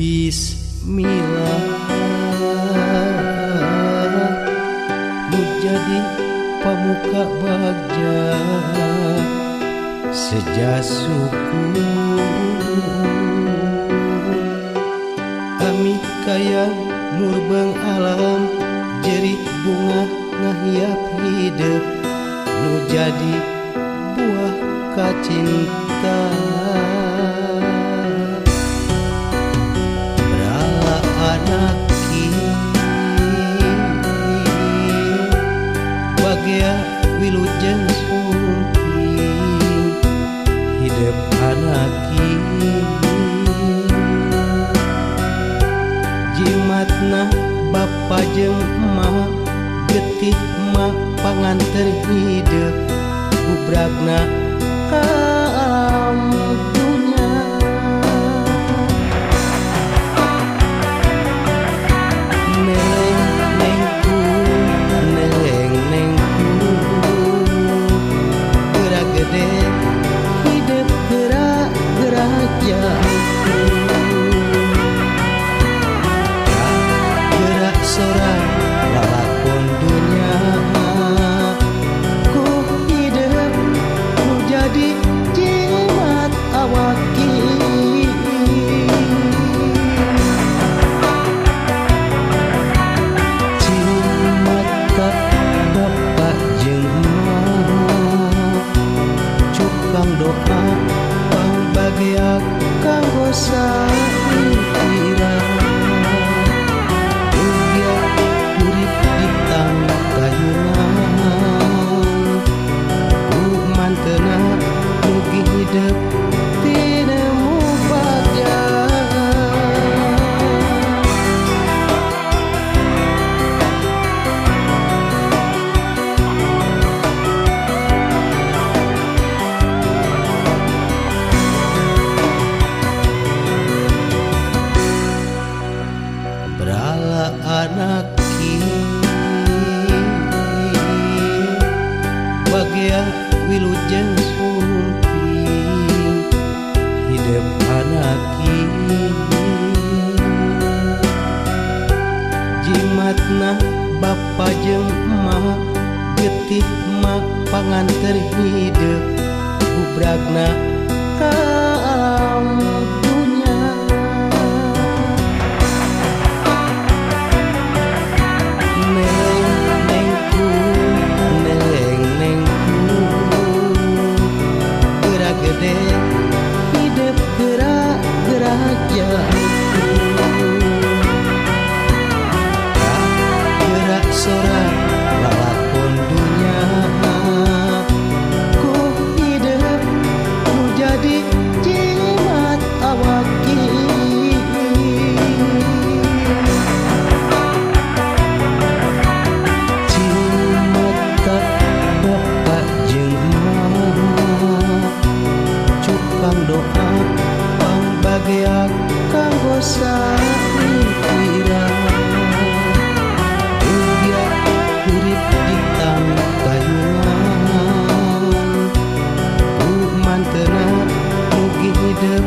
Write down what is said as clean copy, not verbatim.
Bismillah menjadi pamuka bagja sejasuku kami kaya murbeng alam jerit bunga ngahiap hidup nu jadi buah kacinta berala anak bagia wilujeng sumping hidup anak jimatna bapa jeung emak getih emak panganter hidup gubragna alam dunya neleng-nengku gerak gede hidup gerak jauh gerak sorak lalakon dunia ku hidup ku jadi jimat awaki jimat tak bapak jeung emak cukang doa pangbagia kanggo saira urip di tangkayunan mantena mugi hidup tinemu bagja berala anak bagia wilujeng sumping hidup anak jimatna bapa jeung emak getih emak panganter hidup gubragna alam dunya neleng-nengku gerak gede hidup gerak jauh gerak sorak lalakon dunia ku hidup ku jadi jimat awaki jimat tak bapak jeung emak cukang doa pangbagia kanggo saira urip di tangkayunan mantena mugi hidup